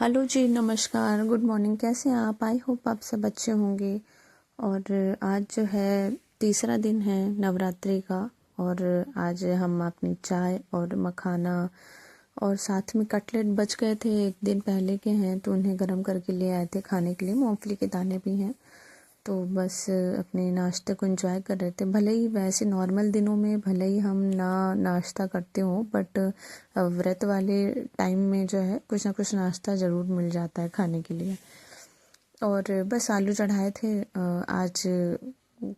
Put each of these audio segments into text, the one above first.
Hello जी, नमस्कार, good morning. कैसे हैं आप? आई होप आप सब अच्छे होंगे। और आज जो है तीसरा दिन है नवरात्रि का। और आज हम अपनी चाय और मखाना और साथ में कटलेट बच गए थे, एक दिन पहले के हैं, तो उन्हें गर्म करके ले आए थे खाने के लिए। मूंगफली के दाने भी हैं, तो बस अपने नाश्ते को एंजॉय कर रहे थे। भले ही वैसे नॉर्मल दिनों में भले ही हम ना नाश्ता करते हो, बट व्रत वाले टाइम में जो है कुछ ना कुछ नाश्ता ज़रूर मिल जाता है खाने के लिए। और बस आलू चढ़ाए थे। आज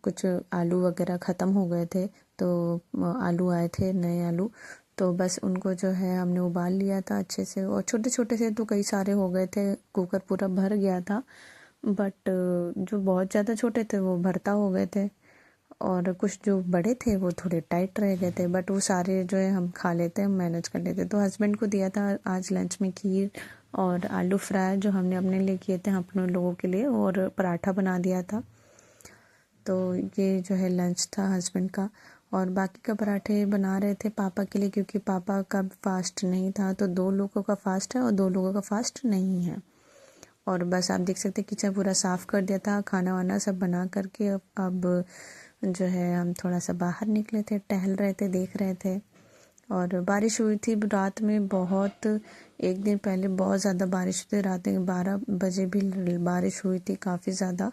कुछ आलू वगैरह ख़त्म हो गए थे, तो आलू आए थे, नए आलू। तो बस उनको जो है हमने उबाल लिया था अच्छे से। और छोटे छोटे से तो कई सारे हो गए थे, कुकर पूरा भर गया था। बट जो बहुत ज़्यादा छोटे थे वो भरता हो गए थे, और कुछ जो बड़े थे वो थोड़े टाइट रह गए थे। बट वो सारे जो है हम खा लेते हैं, हम मैनेज कर लेते। तो हस्बैंड को दिया था आज लंच में खीर और आलू फ्राई जो हमने अपने लिए किए थे, अपने लोगों के लिए, और पराठा बना दिया था। तो ये जो है लंच था हस्बैंड का। और बाकी का पराठे बना रहे थे पापा के लिए, क्योंकि पापा का फास्ट नहीं था। तो 2 लोगों का फास्ट है और 2 लोगों का फास्ट नहीं है। और बस आप देख सकते हैं किचन पूरा साफ़ कर दिया था, खाना वाना सब बना करके। अब जो है हम थोड़ा सा बाहर निकले थे, टहल रहे थे, देख रहे थे। और बारिश हुई थी रात में बहुत। एक दिन पहले बहुत ज़्यादा बारिश हुई थी, रात में 12 बजे भी बारिश हुई थी काफ़ी ज़्यादा।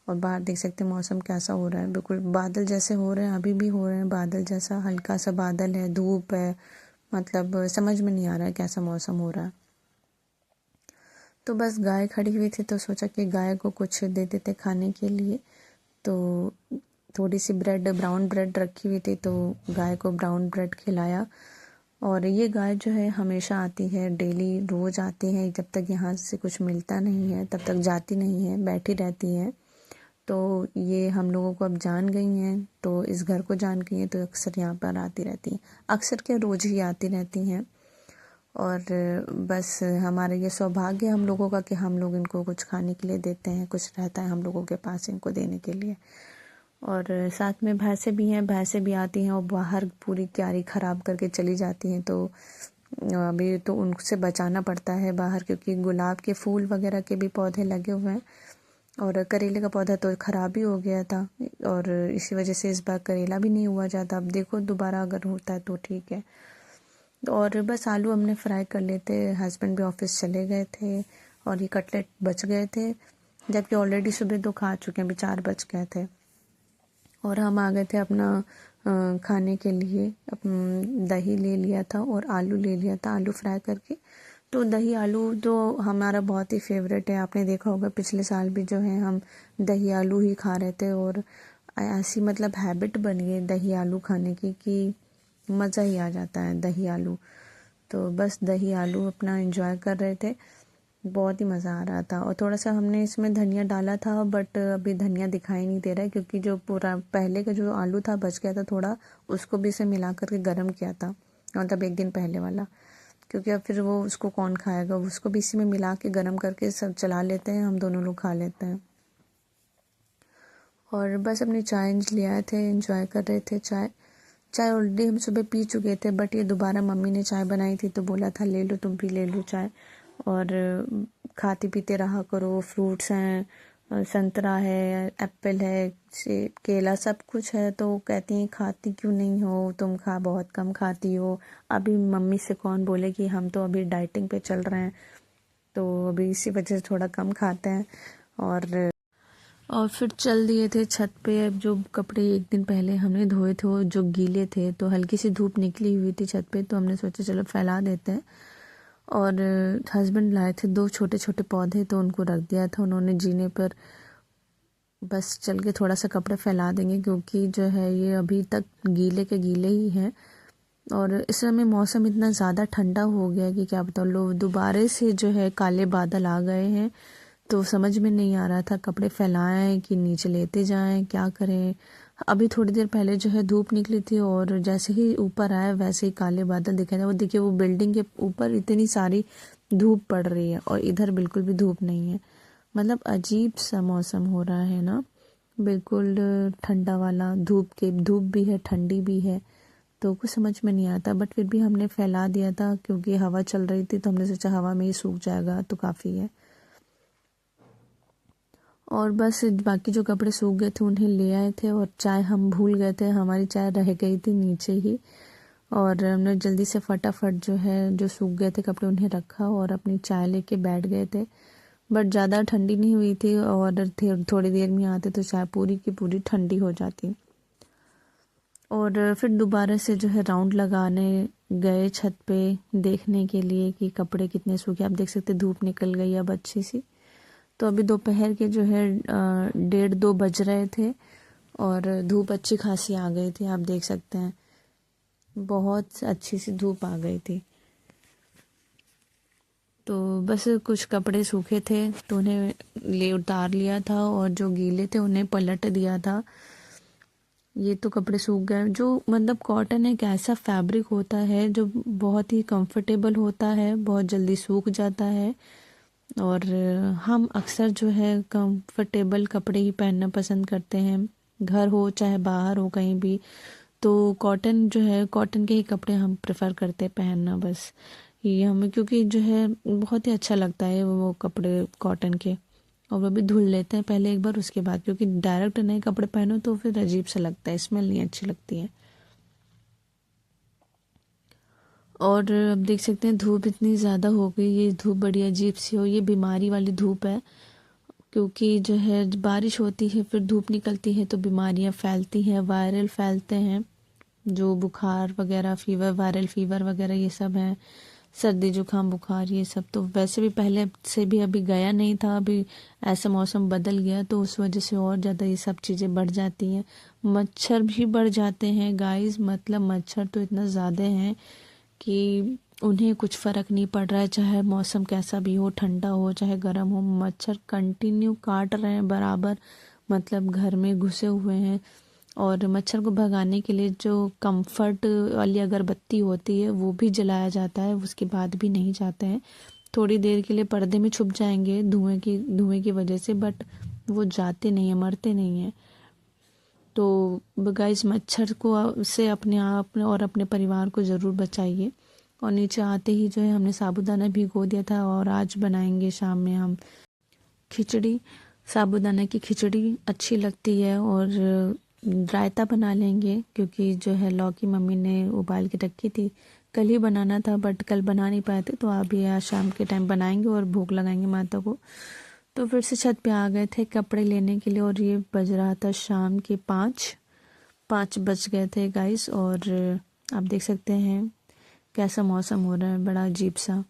और बाहर देख सकते हैं मौसम कैसा हो रहा है, बिल्कुल बादल जैसे हो रहे हैं, अभी भी हो रहे हैं बादल जैसा, हल्का सा बादल है, धूप है। मतलब समझ में नहीं आ रहा है कैसा मौसम हो रहा है। तो बस गाय खड़ी हुई थी, तो सोचा कि गाय को कुछ दे देते खाने के लिए। तो थोड़ी सी ब्रेड, ब्राउन ब्रेड रखी हुई थी, तो गाय को ब्राउन ब्रेड खिलाया। और ये गाय जो है हमेशा आती है, डेली रोज़ आती है। जब तक यहाँ से कुछ मिलता नहीं है तब तक जाती नहीं है, बैठी रहती है। तो ये हम लोगों को अब जान गई हैं, तो इस घर को जान गई हैं, तो अक्सर यहाँ पर आती रहती हैं। अक्सर क्या, रोज़ ही आती रहती हैं। और बस हमारा ये सौभाग्य हम लोगों का कि हम लोग इनको कुछ खाने के लिए देते हैं, कुछ रहता है हम लोगों के पास इनको देने के लिए। और साथ में भैंसें भी हैं, भैंसें भी आती हैं और बाहर पूरी क्यारी ख़राब करके चली जाती हैं। तो अभी तो उनसे बचाना पड़ता है बाहर, क्योंकि गुलाब के फूल वगैरह के भी पौधे लगे हुए हैं। और करेले का पौधा तो ख़राब ही हो गया था, और इसी वजह से इस बार करेला भी नहीं हुआ ज़्यादा। अब देखो दोबारा अगर होता है तो ठीक है। और बस आलू हमने फ्राई कर लेते, हस्बैंड भी ऑफिस चले गए थे, और ये कटलेट बच गए थे, जबकि ऑलरेडी सुबह 2 खा चुके हैं, अभी 4 बच गए थे। और हम आ गए थे अपना खाने के लिए। दही ले लिया था और आलू ले लिया था, आलू फ्राई करके। तो दही आलू तो हमारा बहुत ही फेवरेट है, आपने देखा होगा पिछले साल भी जो है हम दही आलू ही खा रहे थे। और ऐसी मतलब हैबिट बनी है दही आलू खाने की कि मज़ा ही आ जाता है दही आलू। तो बस दही आलू अपना एंजॉय कर रहे थे, बहुत ही मज़ा आ रहा था। और थोड़ा सा हमने इसमें धनिया डाला था, बट अभी धनिया दिखाई नहीं दे रहा है, क्योंकि जो पूरा पहले का जो आलू था बच गया था थोड़ा, उसको भी इसे मिला करके गर्म किया था, मतलब एक दिन पहले वाला। क्योंकि अब फिर वो उसको कौन खाएगा, उसको भी इसी में मिला के गर्म करके सब चला लेते हैं, हम दोनों लोग खा लेते हैं। और बस अपनी चाय ले आए थे, एंजॉय कर रहे थे। चाय चाय ऑलरेडी हम सुबह पी चुके थे, बट ये दोबारा मम्मी ने चाय बनाई थी, तो बोला था ले लो, तुम भी ले लो चाय। और खाते पीते रहा करो, फ्रूट्स हैं, संतरा है, एप्पल है, सेब, केला, सब कुछ है। तो कहती हैं खाती क्यों नहीं हो तुम, बहुत कम खाती हो। अभी मम्मी से कौन बोले कि हम तो अभी डाइटिंग पे चल रहे हैं, तो अभी इसी वजह से थोड़ा कम खाते हैं। और फिर चल दिए थे छत पे। अब जो कपड़े एक दिन पहले हमने धोए थे वो जो गीले थे, तो हल्की सी धूप निकली हुई थी छत पे, तो हमने सोचा चलो फैला देते हैं। और हस्बैंड लाए थे 2 छोटे छोटे पौधे, तो उनको रख दिया था उन्होंने जीने पर। बस चल के थोड़ा सा कपड़े फैला देंगे, क्योंकि जो है ये अभी तक गीले के गीले ही हैं। और इस समय मौसम इतना ज़्यादा ठंडा हो गया कि क्या बताऊँ, लोग दोबारा से जो है काले बादल आ गए हैं। तो समझ में नहीं आ रहा था कपड़े फैलाएं कि नीचे लेते जाएं, क्या करें। अभी थोड़ी देर पहले जो है धूप निकली थी, और जैसे ही ऊपर आया वैसे ही काले बादल दिखाई दे। वो देखिए, वो बिल्डिंग के ऊपर इतनी सारी धूप पड़ रही है और इधर बिल्कुल भी धूप नहीं है। मतलब अजीब सा मौसम हो रहा है ना, बिल्कुल ठंडा वाला। धूप भी है, ठंडी भी है। तो कुछ समझ में नहीं आता, बट फिर भी हमने फैला दिया था क्योंकि हवा चल रही थी, तो हमने सोचा हवा में ही सूख जाएगा तो काफ़ी है। और बस बाकी जो कपड़े सूख गए थे उन्हें ले आए थे, और चाय हम भूल गए थे, हमारी चाय रह गई थी नीचे ही, और हमने जल्दी से फटाफट जो है जो सूख गए थे कपड़े उन्हें रखा और अपनी चाय लेके बैठ गए थे। बट ज़्यादा ठंडी नहीं हुई थी, और थोड़ी देर में आते तो चाय पूरी की पूरी ठंडी हो जाती। और फिर दोबारा से जो है राउंड लगाने गए छत पे देखने के लिए कि कपड़े कितने सूखे। आप देख सकते धूप निकल गई अब अच्छी सी। तो अभी दोपहर के जो है 1:30-2 बज रहे थे और धूप अच्छी खासी आ गई थी। आप देख सकते हैं बहुत अच्छी सी धूप आ गई थी। तो बस कुछ कपड़े सूखे थे तो उन्हें ले उतार लिया था, और जो गीले थे उन्हें पलट दिया था। ये तो कपड़े सूख गए। जो मतलब कॉटन एक ऐसा फैब्रिक होता है जो बहुत ही कंफर्टेबल होता है, बहुत जल्दी सूख जाता है, और हम अक्सर जो है कंफर्टेबल कपड़े ही पहनना पसंद करते हैं, घर हो चाहे बाहर हो कहीं भी। तो कॉटन जो है, कॉटन के ही कपड़े हम प्रेफर करते हैं पहनना। बस ये हमें क्योंकि जो है बहुत ही अच्छा लगता है वो कपड़े कॉटन के, और वो भी धुल लेते हैं पहले एक बार उसके बाद, क्योंकि डायरेक्ट नए कपड़े पहनो तो फिर अजीब सा लगता है, स्मेल नहीं अच्छी लगती है। और अब देख सकते हैं धूप इतनी ज़्यादा हो गई, ये धूप बड़ी अजीब सी हो, ये बीमारी वाली धूप है। क्योंकि जो है बारिश होती है फिर धूप निकलती है तो बीमारियां फैलती हैं, वायरल फैलते हैं, जो बुखार वगैरह फीवर, वायरल फीवर वगैरह ये सब हैं, सर्दी जुकाम बुखार ये सब। तो वैसे भी पहले से भी अभी गया नहीं था, अभी ऐसा मौसम बदल गया तो उस वजह से और ज़्यादा ये सब चीज़ें बढ़ जाती हैं। मच्छर भी बढ़ जाते हैं गाइस, मतलब मच्छर तो इतना ज़्यादा हैं कि उन्हें कुछ फ़र्क नहीं पड़ रहा है, चाहे मौसम कैसा भी हो, ठंडा हो चाहे गर्म हो, मच्छर कंटिन्यू काट रहे हैं बराबर, मतलब घर में घुसे हुए हैं। और मच्छर को भगाने के लिए जो कंफर्ट वाली अगरबत्ती होती है वो भी जलाया जाता है, उसके बाद भी नहीं जाते हैं। थोड़ी देर के लिए पर्दे में छुप जाएंगे धुएं की वजह से, बट वो जाते नहीं हैं, मरते नहीं हैं। तो गाइस मच्छर को से अपने आप और अपने परिवार को ज़रूर बचाइए। और नीचे आते ही जो है हमने साबूदाना भिगो दिया था, और आज बनाएंगे शाम में हम खिचड़ी। साबूदाना की खिचड़ी अच्छी लगती है, और रायता बना लेंगे क्योंकि जो है लौकी मम्मी ने उबाल के रखी थी, कल ही बनाना था बट कल बना नहीं पाए थे, तो अभी आज शाम के टाइम बनाएंगे और भोग लगाएंगे माता को। तो फिर से छत पे आ गए थे कपड़े लेने के लिए, और ये बज रहा था शाम के 5 बज गए थे गाइस। और आप देख सकते हैं कैसा मौसम हो रहा है, बड़ा अजीब सा।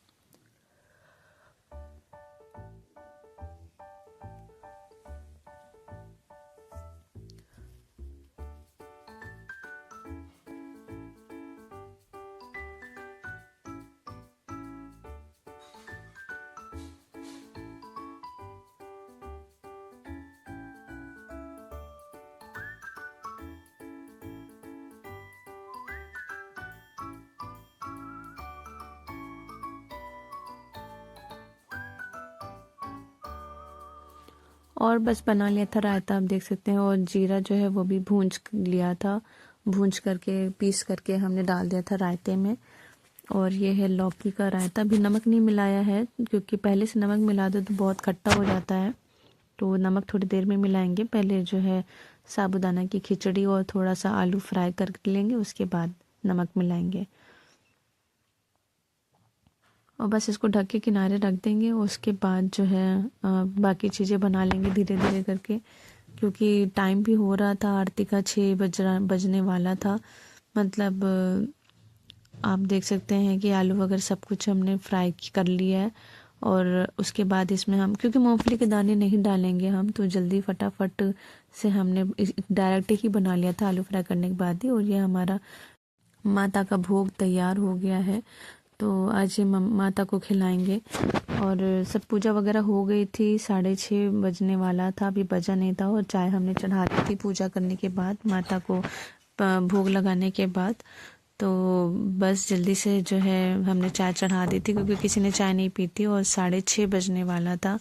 और बस बना लिया था रायता, आप देख सकते हैं, और जीरा जो है वो भी भूंज लिया था, भूंज करके पीस करके हमने डाल दिया था रायते में। और ये है लौकी का रायता, भी नमक नहीं मिलाया है क्योंकि पहले से नमक मिला दो तो बहुत खट्टा हो जाता है, तो नमक थोड़ी देर में मिलाएंगे। पहले जो है साबूदाना की खिचड़ी और थोड़ा सा आलू फ्राई कर लेंगे, उसके बाद नमक मिलाएंगे, और बस इसको ढक के किनारे रख देंगे। उसके बाद जो है बाकी चीज़ें बना लेंगे धीरे धीरे करके, क्योंकि टाइम भी हो रहा था, आरती का 6 बजने वाला था। मतलब आप देख सकते हैं कि आलू वगैरह सब कुछ हमने फ्राई कर लिया है, और उसके बाद इसमें हम क्योंकि मूंगफली के दाने नहीं डालेंगे हम, तो जल्दी फटाफट से हमने डायरेक्ट ही बना लिया था आलू फ्राई करने के बाद ही। और ये हमारा माता का भोग तैयार हो गया है, तो आज ये माता को खिलाएंगे। और सब पूजा वगैरह हो गई थी, 6:30 बजने वाला था, अभी बजा नहीं था, और चाय हमने चढ़ा दी थी पूजा करने के बाद, माता को भोग लगाने के बाद। तो बस जल्दी से जो है हमने चाय चढ़ा दी थी क्योंकि किसी ने चाय नहीं पी थी, और 6:30 बजने वाला था,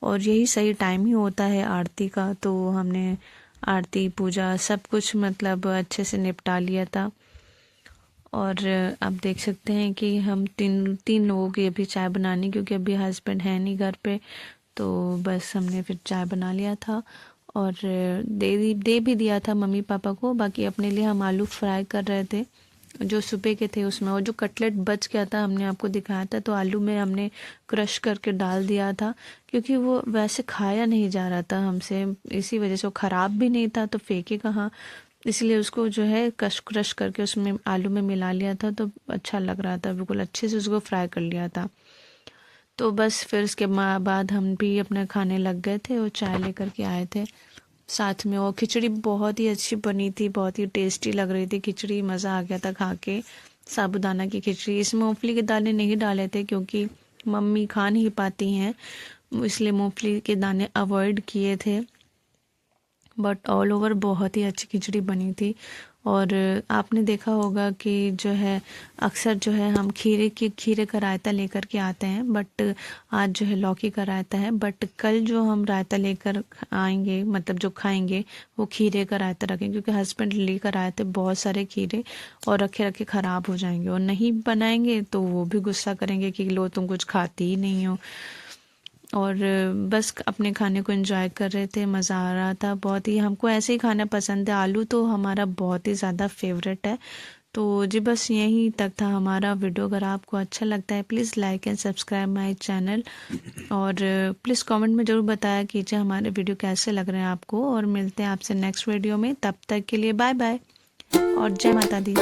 और यही सही टाइम ही होता है आरती का। तो हमने आरती पूजा सब कुछ मतलब अच्छे से निपटा लिया था। और आप देख सकते हैं कि हम तीन लोगों की अभी चाय बनानी, क्योंकि अभी हस्बैंड है नहीं घर पे, तो बस हमने फिर चाय बना लिया था और दे भी दिया था मम्मी पापा को। बाकी अपने लिए हम आलू फ्राई कर रहे थे जो सुबह के थे उसमें, और जो कटलेट बच गया था हमने आपको दिखाया था, तो आलू में हमने क्रश करके डाल दिया था, क्योंकि वो वैसे खाया नहीं जा रहा था हमसे, इसी वजह से वो ख़राब भी नहीं था तो फेंके कहाँ, इसलिए उसको जो है क्रश करके उसमें आलू में मिला लिया था, तो अच्छा लग रहा था, बिल्कुल अच्छे से उसको फ्राई कर लिया था। तो बस फिर उसके बाद हम भी अपना खाने लग गए थे और चाय लेकर के आए थे साथ में। और खिचड़ी बहुत ही अच्छी बनी थी, बहुत ही टेस्टी लग रही थी खिचड़ी, मज़ा आ गया था खा के। साबूदाना की खिचड़ी, इसमें मूंगफली के दाने नहीं डाले थे क्योंकि मम्मी खा नहीं पाती हैं, इसलिए मूंगफली के दाने अवॉइड किए थे। बट ऑल ओवर बहुत ही अच्छी खिचड़ी बनी थी। और आपने देखा होगा कि जो है अक्सर जो है हम खीरे का रायता लेकर के आते हैं, बट आज जो है लौकी का रायता है। बट कल जो हम रायता लेकर आएंगे, मतलब जो खाएंगे, वो खीरे का रायता रखेंगे, क्योंकि हस्बैंड लेकर आए थे बहुत सारे खीरे और रखे रखे ख़राब हो जाएंगे, और नहीं बनाएंगे तो वो भी गुस्सा करेंगे कि लो तुम कुछ खाती ही नहीं हो। और बस अपने खाने को एंजॉय कर रहे थे, मज़ा आ रहा था बहुत ही। हमको ऐसे ही खाना पसंद है, आलू तो हमारा बहुत ही ज़्यादा फेवरेट है। तो जी बस यहीं तक था हमारा वीडियो। अगर आपको अच्छा लगता है please like and subscribe my channel, और प्लीज़ कमेंट में ज़रूर बताया कीजिए हमारे वीडियो कैसे लग रहे हैं आपको। और मिलते हैं आपसे नेक्स्ट वीडियो में, तब तक के लिए बाय बाय और जय माता दी।